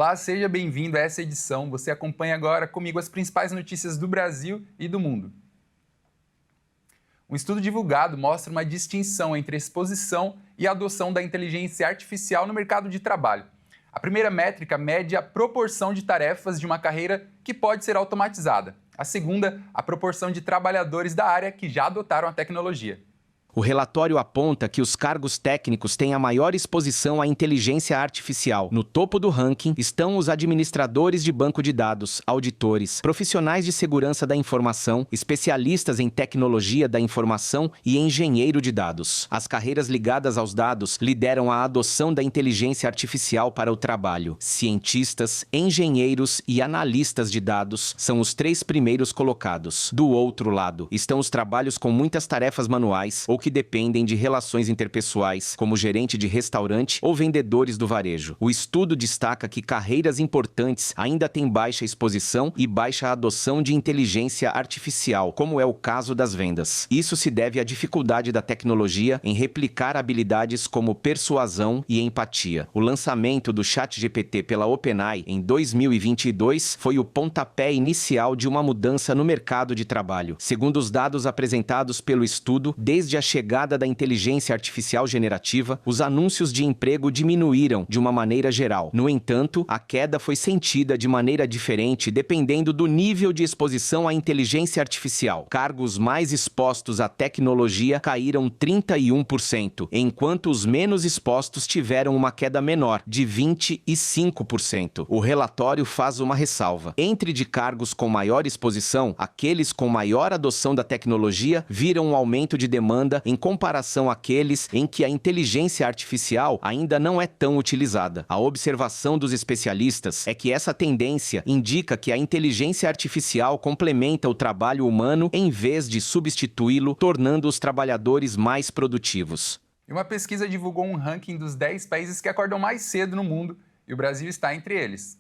Olá, seja bem-vindo a essa edição. Você acompanha agora comigo as principais notícias do Brasil e do mundo. Um estudo divulgado mostra uma distinção entre a exposição e a adoção da inteligência artificial no mercado de trabalho. A primeira métrica mede a proporção de tarefas de uma carreira que pode ser automatizada. A segunda, a proporção de trabalhadores da área que já adotaram a tecnologia. O relatório aponta que os cargos técnicos têm a maior exposição à inteligência artificial. No topo do ranking estão os administradores de banco de dados, auditores, profissionais de segurança da informação, especialistas em tecnologia da informação e engenheiro de dados. As carreiras ligadas aos dados lideram a adoção da inteligência artificial para o trabalho. Cientistas, engenheiros e analistas de dados são os 3 primeiros colocados. Do outro lado estão os trabalhos com muitas tarefas manuais ou que dependem de relações interpessoais, como gerente de restaurante ou vendedores do varejo. O estudo destaca que carreiras importantes ainda têm baixa exposição e baixa adoção de inteligência artificial, como é o caso das vendas. Isso se deve à dificuldade da tecnologia em replicar habilidades como persuasão e empatia. O lançamento do ChatGPT pela OpenAI em 2022 foi o pontapé inicial de uma mudança no mercado de trabalho. Segundo os dados apresentados pelo estudo, desde a chegada da inteligência artificial generativa, os anúncios de emprego diminuíram de uma maneira geral. No entanto, a queda foi sentida de maneira diferente dependendo do nível de exposição à inteligência artificial. Cargos mais expostos à tecnologia caíram 31%, enquanto os menos expostos tiveram uma queda menor, de 25%. O relatório faz uma ressalva. Entre de cargos com maior exposição, aqueles com maior adoção da tecnologia viram um aumento de demanda em comparação àqueles em que a inteligência artificial ainda não é tão utilizada. A observação dos especialistas é que essa tendência indica que a inteligência artificial complementa o trabalho humano em vez de substituí-lo, tornando os trabalhadores mais produtivos. E uma pesquisa divulgou um ranking dos 10 países que acordam mais cedo no mundo, e o Brasil está entre eles.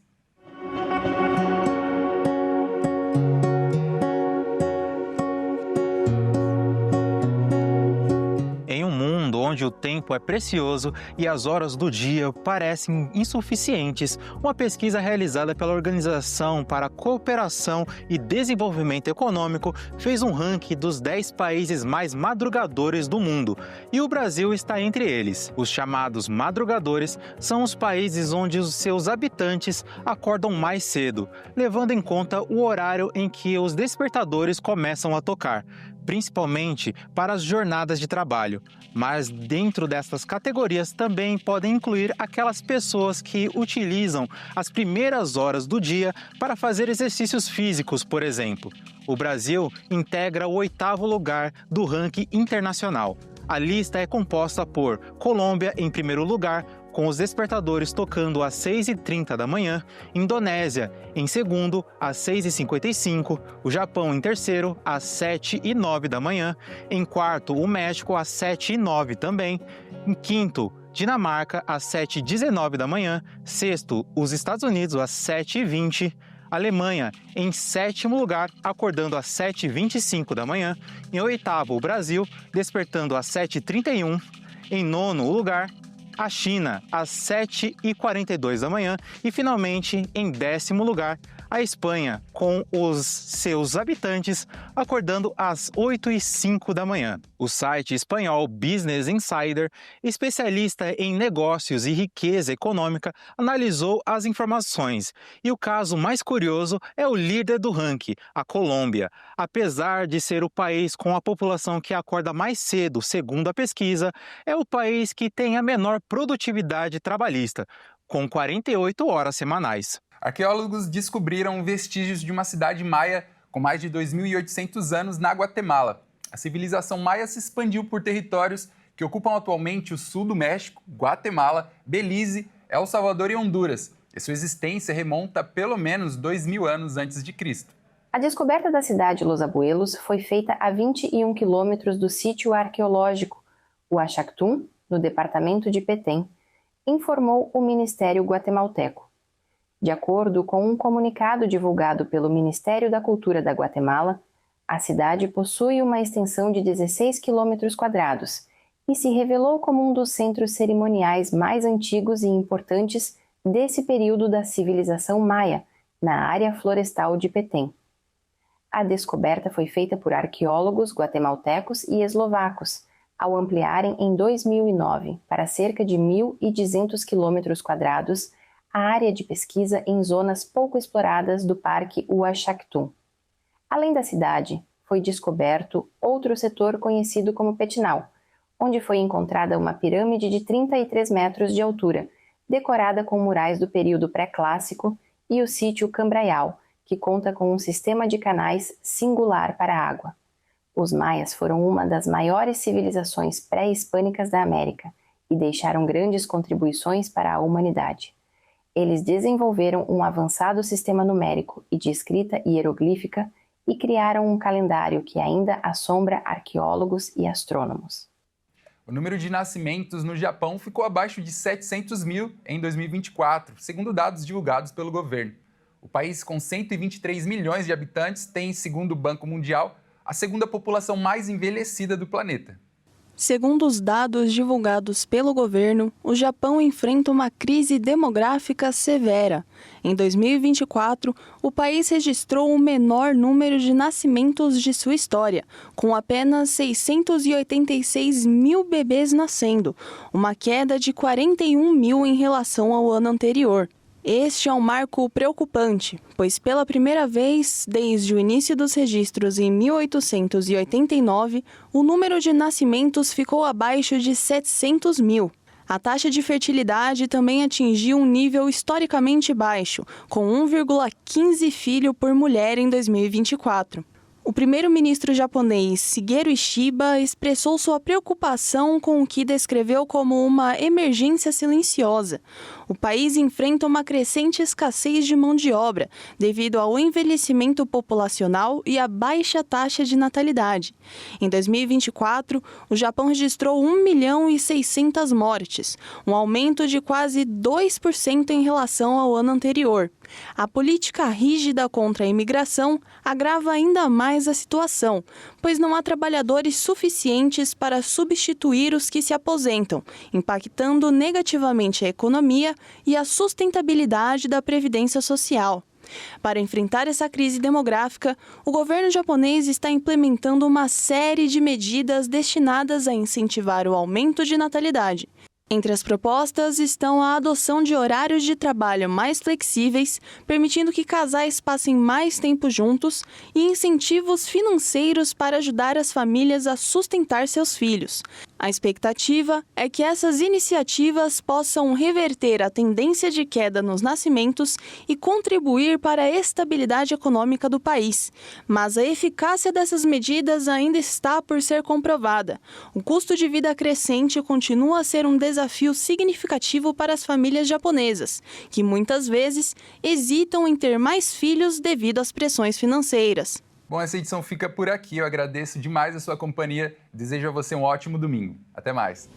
Onde o tempo é precioso e as horas do dia parecem insuficientes, uma pesquisa realizada pela Organização para a Cooperação e Desenvolvimento Econômico fez um ranking dos 10 países mais madrugadores do mundo, e o Brasil está entre eles. Os chamados madrugadores são os países onde os seus habitantes acordam mais cedo, levando em conta o horário em que os despertadores começam a tocar, principalmente para as jornadas de trabalho. Mas dentro dessas categorias também podem incluir aquelas pessoas que utilizam as primeiras horas do dia para fazer exercícios físicos, por exemplo. O Brasil integra o 8º lugar do ranking internacional. A lista é composta por Colômbia em primeiro lugar, com os despertadores tocando às 6h30 da manhã, Indonésia em segundo, às 6h55, o Japão em terceiro, às 7h09 da manhã, em quarto, o México, às 7h09 também, em quinto, Dinamarca, às 7h19 da manhã, sexto, os Estados Unidos, às 7h20, Alemanha em 7º lugar, acordando às 7h25 da manhã, em oitavo, o Brasil, despertando às 7h31, em nono lugar, a China, às 7h42 da manhã e, finalmente, em 10º lugar, a Espanha, com os seus habitantes acordando às 8h05 da manhã. O site espanhol Business Insider, especialista em negócios e riqueza econômica, analisou as informações. E o caso mais curioso é o líder do ranking, a Colômbia. Apesar de ser o país com a população que acorda mais cedo, segundo a pesquisa, é o país que tem a menor produtividade trabalhista, com 48 horas semanais. Arqueólogos descobriram vestígios de uma cidade maia com mais de 2.800 anos na Guatemala. A civilização maia se expandiu por territórios que ocupam atualmente o sul do México, Guatemala, Belize, El Salvador e Honduras. E sua existência remonta a pelo menos 2.000 anos antes de Cristo. A descoberta da cidade Los Abuelos foi feita a 21 quilômetros do sítio arqueológico Uaxactún, no departamento de Petén, informou o Ministério guatemalteco. De acordo com um comunicado divulgado pelo Ministério da Cultura da Guatemala, a cidade possui uma extensão de 16 quilômetros quadrados e se revelou como um dos centros cerimoniais mais antigos e importantes desse período da civilização maia, na área florestal de Petén. A descoberta foi feita por arqueólogos guatemaltecos e eslovacos, ao ampliarem em 2009 para cerca de 1.200 km² a área de pesquisa em zonas pouco exploradas do Parque Uaxactún. Além da cidade, foi descoberto outro setor conhecido como Petinal, onde foi encontrada uma pirâmide de 33 metros de altura, decorada com murais do período pré-clássico, e o sítio Cambraial, que conta com um sistema de canais singular para a água. Os maias foram uma das maiores civilizações pré-hispânicas da América e deixaram grandes contribuições para a humanidade. Eles desenvolveram um avançado sistema numérico e de escrita hieroglífica e criaram um calendário que ainda assombra arqueólogos e astrônomos. O número de nascimentos no Japão ficou abaixo de 700 mil em 2024, segundo dados divulgados pelo governo. O país, com 123 milhões de habitantes, tem, segundo o Banco Mundial, a segunda população mais envelhecida do planeta. Segundo os dados divulgados pelo governo, o Japão enfrenta uma crise demográfica severa. Em 2024, o país registrou o menor número de nascimentos de sua história, com apenas 686 mil bebês nascendo, uma queda de 41 mil em relação ao ano anterior. Este é um marco preocupante, pois pela primeira vez desde o início dos registros em 1889, o número de nascimentos ficou abaixo de 700 mil. A taxa de fertilidade também atingiu um nível historicamente baixo, com 1,15 filho por mulher em 2024. O primeiro-ministro japonês Shigeru Ishiba expressou sua preocupação com o que descreveu como uma emergência silenciosa. O país enfrenta uma crescente escassez de mão de obra devido ao envelhecimento populacional e à baixa taxa de natalidade. Em 2024, o Japão registrou 1.600.000 mortes, um aumento de quase 2% em relação ao ano anterior. A política rígida contra a imigração agrava ainda mais a situação, pois não há trabalhadores suficientes para substituir os que se aposentam, impactando negativamente a economia e a sustentabilidade da previdência social. Para enfrentar essa crise demográfica, o governo japonês está implementando uma série de medidas destinadas a incentivar o aumento de natalidade. Entre as propostas estão a adoção de horários de trabalho mais flexíveis, permitindo que casais passem mais tempo juntos, e incentivos financeiros para ajudar as famílias a sustentar seus filhos. A expectativa é que essas iniciativas possam reverter a tendência de queda nos nascimentos e contribuir para a estabilidade econômica do país. Mas a eficácia dessas medidas ainda está por ser comprovada. O custo de vida crescente continua a ser um desafio significativo para as famílias japonesas, que muitas vezes hesitam em ter mais filhos devido às pressões financeiras. Bom, essa edição fica por aqui. Eu agradeço demais a sua companhia. Desejo a você um ótimo domingo. Até mais.